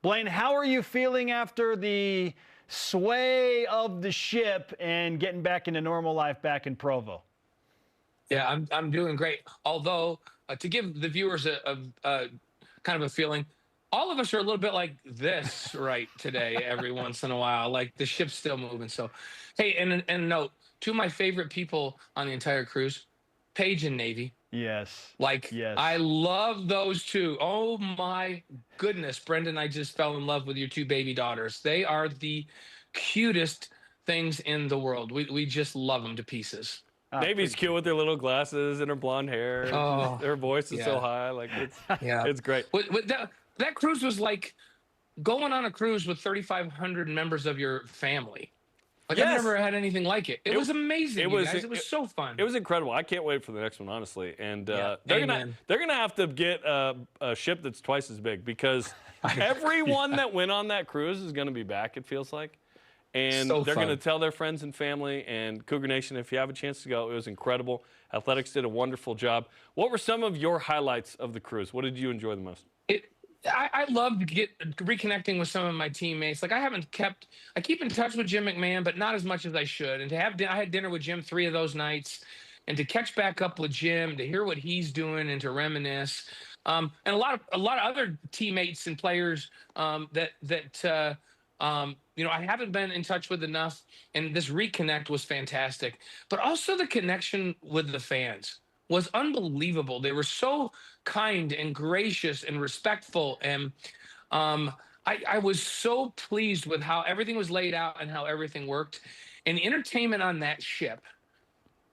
Blaine, how are you feeling after the sway of the ship and getting back into normal life back in Provo? Yeah, I'm doing great. Although to give the viewers a kind of a feeling, all of us are a little bit like this right today. Every once in a while, like the ship's still moving. So, hey, and a note, two of my favorite people on the entire cruise, Paige and Navy. Yes. Like I Yes. love those two. Oh my goodness, Brendan, I just fell in love with your two baby daughters. They are the cutest things in the world. We just love them to pieces. Navy's cute with her little glasses and her blonde hair. Oh, Her voice is so yeah, high. Like yeah. it's great. That cruise was like going on a cruise with 3,500 members of your family. Like I've Yes. never had anything like it. It was amazing, you guys. It was so fun. It was incredible. I can't wait for the next one, honestly. And Yeah, they're amen. gonna have to get a ship that's twice as big because everyone that went on that cruise is gonna be back. It feels like. And So they're fun. going to tell their friends and family. And Cougar Nation, if you have a chance to go, it was incredible. Athletics did a wonderful job. What were some of your highlights of the cruise? What did you enjoy the most? I love reconnecting with some of my teammates. Like I keep in touch with Jim McMahon, but not as much as I should. And I had dinner with Jim 3 of those nights, and to catch back up with Jim, to hear what he's doing, and to reminisce. And a lot of other teammates and players I haven't been in touch with enough, and this reconnect was fantastic. But also the connection with the fans was unbelievable. They were so kind and gracious and respectful, and I was so pleased with how everything was laid out and how everything worked. And the entertainment on that ship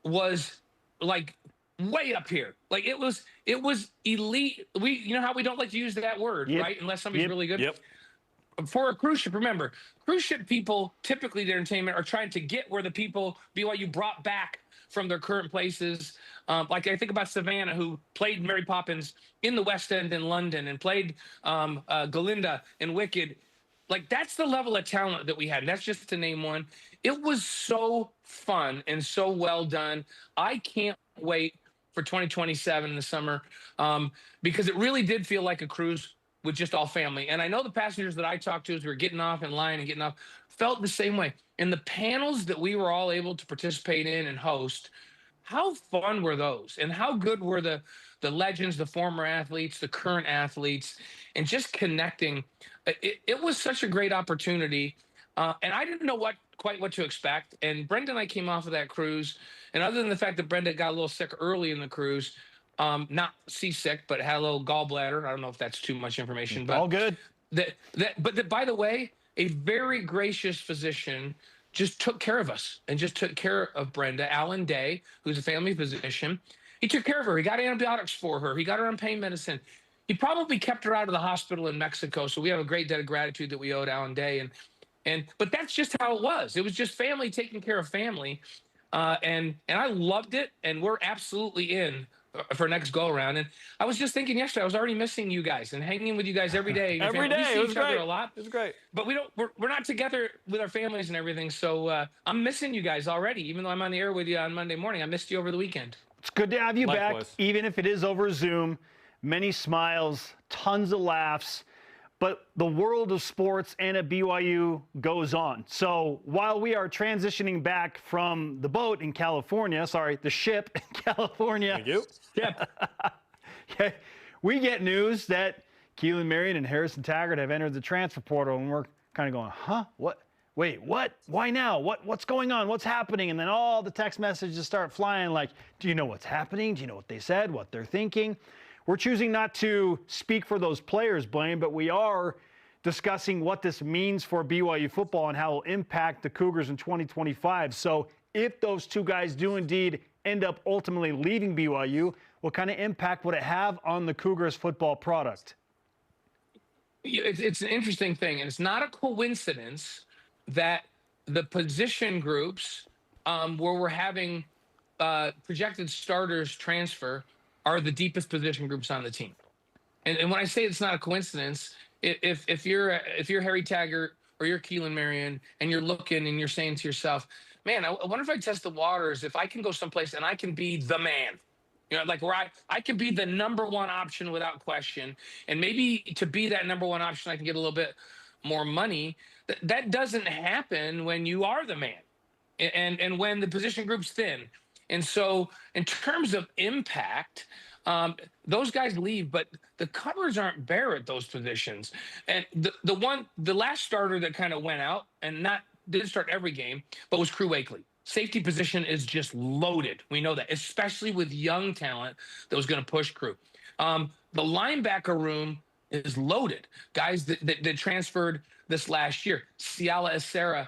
was like way up here. Like it was elite. You know how we don't like to use that word, Yep. right? Unless somebody's really good. Yep. For a cruise ship, remember, cruise ship people typically their entertainment are trying to get where the people BYU brought back from their current places. Like I think about Savannah, who played Mary Poppins in the West End in London and played Galinda in Wicked. Like that's the level of talent that we had. And that's just to name one. It was so fun and so well done. I can't wait for 2027 in the summer because it really did feel like a cruise with just all family. And I know the passengers that I talked to as we were getting off in line and getting off felt the same way. And the panels that we were all able to participate in and host, how fun were those? And how good were the legends, the former athletes, the current athletes, and just connecting. It was such a great opportunity. And I didn't know quite what to expect. And Brenda and I came off of that cruise. And other than the fact that Brenda got a little sick early in the cruise, not seasick, but had a little gallbladder. I don't know if that's too much information, but All good. By the way, a very gracious physician just took care of us and just took care of Brenda. Alan Day, who's a family physician, he took care of her. He got antibiotics for her. He got her on pain medicine. He probably kept her out of the hospital in Mexico. So we have a great debt of gratitude that we owed Alan Day. But that's just how it was. It was just family taking care of family. And I loved it. And we're absolutely in for next go around. And I was just thinking yesterday, I was already missing you guys and hanging with you guys every day. Every day. We see It was each other great. a lot. It was great. But we're not together with our families and everything. So I'm missing you guys already, even though I'm on the air with you on Monday morning. I missed you over the weekend. It's good to have you Likewise. back, even if it is over Zoom. Many smiles, tons of laughs. But the world of sports and at BYU goes on. So while we are transitioning back from the boat in California, the ship in California. Thank you. Yeah. We get news that Keelan Marion and Harrison Taggart have entered the transfer portal, and we're kind of going, huh? What? Wait, what? Why now? What's going on? What's happening? And then all the text messages start flying like, do you know what's happening? Do you know what they said, what they're thinking? We're choosing not to speak for those players, Blaine, but we are discussing what this means for BYU football and how it will impact the Cougars in 2025. So if those two guys do indeed end up ultimately leaving BYU, what kind of impact would it have on the Cougars football product? It's an interesting thing, and it's not a coincidence that the position groups where we're having projected starters transfer are the deepest position groups on the team. And when I say it's not a coincidence, if you're Harry Taggart or you're Keelan Marion and you're looking and you're saying to yourself, man, I wonder if I test the waters, if I can go someplace and I can be the man You know, like where I can be the number one option without question. And maybe to be that number one option, I can get a little bit more money. That doesn't happen when you are the man and when the position group's thin. And so in terms of impact, those guys leave, but the covers aren't bare at those positions. And the last starter that kind of went out and didn't start every game, but was Crew Wakely. Safety position is just loaded. We know that, especially with young talent that was going to push Crew. The linebacker room is loaded. Guys that transferred this last year. Ciala Acera,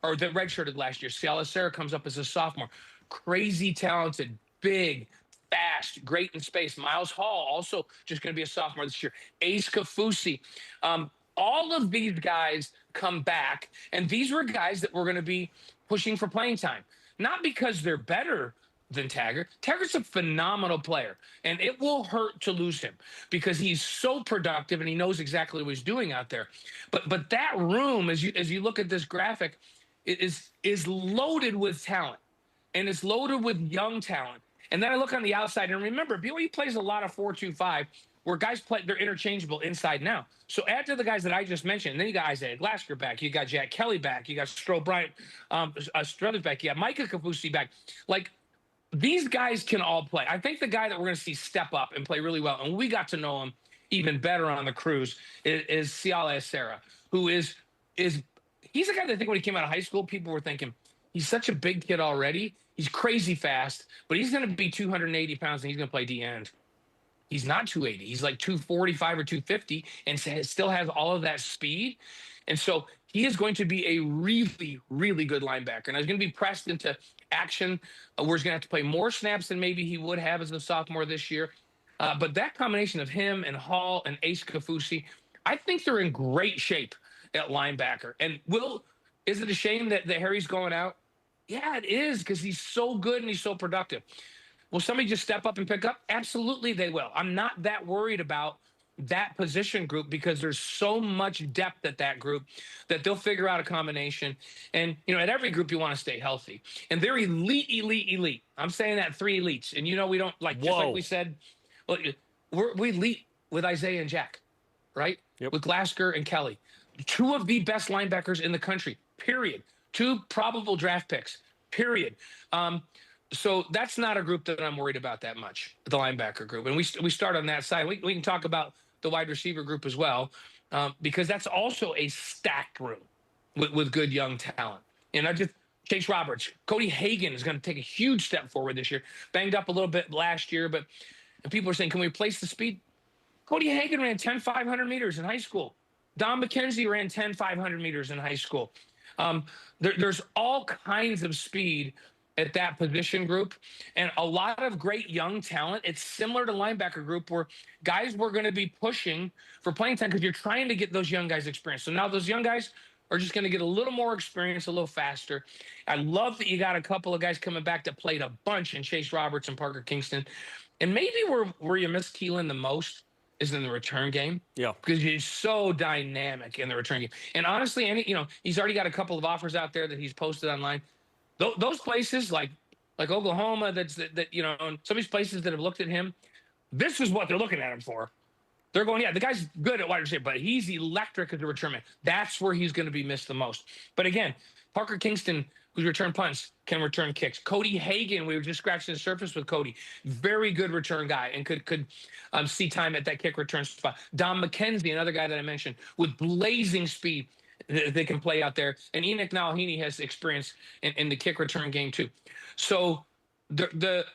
or that redshirted last year. Ciala Acera comes up as a sophomore. Crazy talented, big, fast, great in space. Miles Hall, also just going to be a sophomore this year. Ace Kafusi. All of these guys come back, and these were guys that were going to be pushing for playing time. Not because they're better than Taggart. Taggart's a phenomenal player, and it will hurt to lose him because he's so productive and he knows exactly what he's doing out there. But that room, as you look at this graphic, is loaded with talent, and it's loaded with young talent. And then I look on the outside, and remember, BYU plays a lot of 4-2-5, where guys play, they're interchangeable inside now. So add to the guys that I just mentioned, and then you got Isaiah Glasker back, you got Jack Kelly back, you got Bryant Struthers back, you got Micah Kafusi back. Like, these guys can all play. I think the guy that we're going to see step up and play really well, and we got to know him even better on the cruise, is Ciala Acera, who he's a guy that I think when he came out of high school, people were thinking, he's such a big kid already. He's crazy fast, but he's going to be 280 pounds and he's going to play D-end. He's not 280. He's like 245 or 250 and still has all of that speed. And so he is going to be a really, really good linebacker. And he's going to be pressed into action where he's going to have to play more snaps than maybe he would have as a sophomore this year. But that combination of him and Hall and Ace Kafusi, I think they're in great shape at linebacker. And is it a shame that Harry's going out? Yeah, it is, because he's so good and he's so productive. Will somebody just step up and pick up? Absolutely, they will. I'm not that worried about that position group because there's so much depth at that group that they'll figure out a combination. And, at every group, you want to stay healthy. And they're elite, elite, elite. I'm saying that 3 elites. And, we don't, just like we said, we elite with Isaiah and Jack, right? Yep. With Glasker and Kelly. 2 of the best linebackers in the country, period. 2 probable draft picks, period. So that's not a group that I'm worried about that much, the linebacker group. And we start on that side. We can talk about the wide receiver group as well, because that's also a stacked room with good young talent. And Chase Roberts, Cody Hagan is going to take a huge step forward this year. Banged up a little bit last year, and people are saying, can we replace the speed? Cody Hagan ran 10,500 meters in high school. Don McKenzie ran 10,500 meters in high school. There's all kinds of speed at that position group and a lot of great young talent. It's similar to linebacker group where guys were going to be pushing for playing time because you're trying to get those young guys experience. So now those young guys are just going to get a little more experience, a little faster. I love that you got a couple of guys coming back that played a bunch in Chase Roberts and Parker Kingston. And maybe where you miss Keelan the most is in the return game. Yeah. Because he's so dynamic in the return game. And honestly, he's already got a couple of offers out there that he's posted online. Those places like Oklahoma, and some of these places that have looked at him, this is what they're looking at him for. They're going, yeah, the guy's good at wide receiver, but he's electric as a return man. That's where he's going to be missed the most. But again, Parker Kingston, who's returned punts, can return kicks. Cody Hagan, we were just scratching the surface with Cody. Very good return guy and could see time at that kick return spot. Don McKenzie, another guy that I mentioned, with blazing speed. They can play out there. And Enoch Nalhini has experience in the kick return game too. So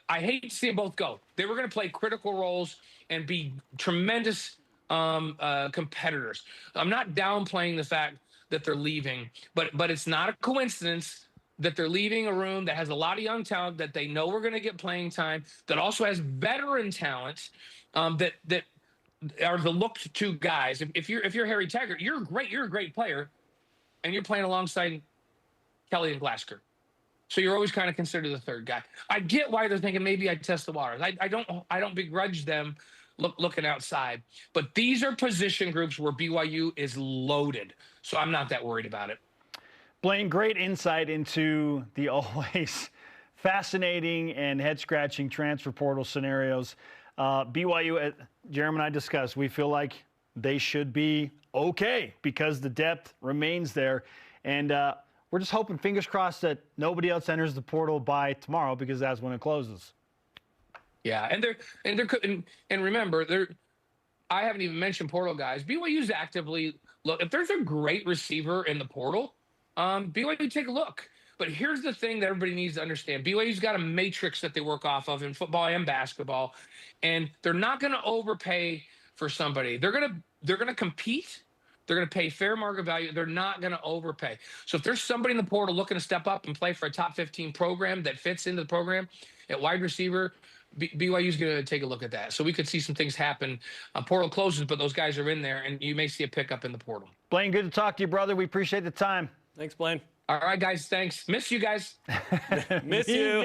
I hate to see them both go. They were going to play critical roles and be tremendous competitors. I'm not downplaying the fact that they're leaving, but it's not a coincidence that they're leaving a room that has a lot of young talent that they know we're going to get playing time, that also has veteran talent that are the looked to guys. If you're Harry Taggart, you're great. You're a great player, and you're playing alongside Kelly and Glasker. So you're always kind of considered the third guy. I get why they're thinking maybe I'd test the waters. I don't begrudge them looking outside, but these are position groups where BYU is loaded. So I'm not that worried about it. Blaine, great insight into the always fascinating and head-scratching transfer portal scenarios. BYU, Jarom and I discussed, we feel like they should be okay because the depth remains there. And we're just hoping, fingers crossed, that nobody else enters the portal by tomorrow because that's when it closes. Yeah, and remember, I haven't even mentioned portal guys. BYU's actively look. If there's a great receiver in the portal, BYU take a look. But here's the thing that everybody needs to understand: BYU's got a matrix that they work off of in football and basketball, and they're not going to overpay for somebody. They're gonna compete. They're going to pay fair market value. They're not going to overpay. So if there's somebody in the portal looking to step up and play for a top 15 program that fits into the program at wide receiver, BYU's going to take a look at that. So we could see some things happen. Portal closes, but those guys are in there, and you may see a pickup in the portal. Blaine, good to talk to you, brother. We appreciate the time. Thanks, Blaine. All right, guys. Thanks. Miss you guys. Miss you.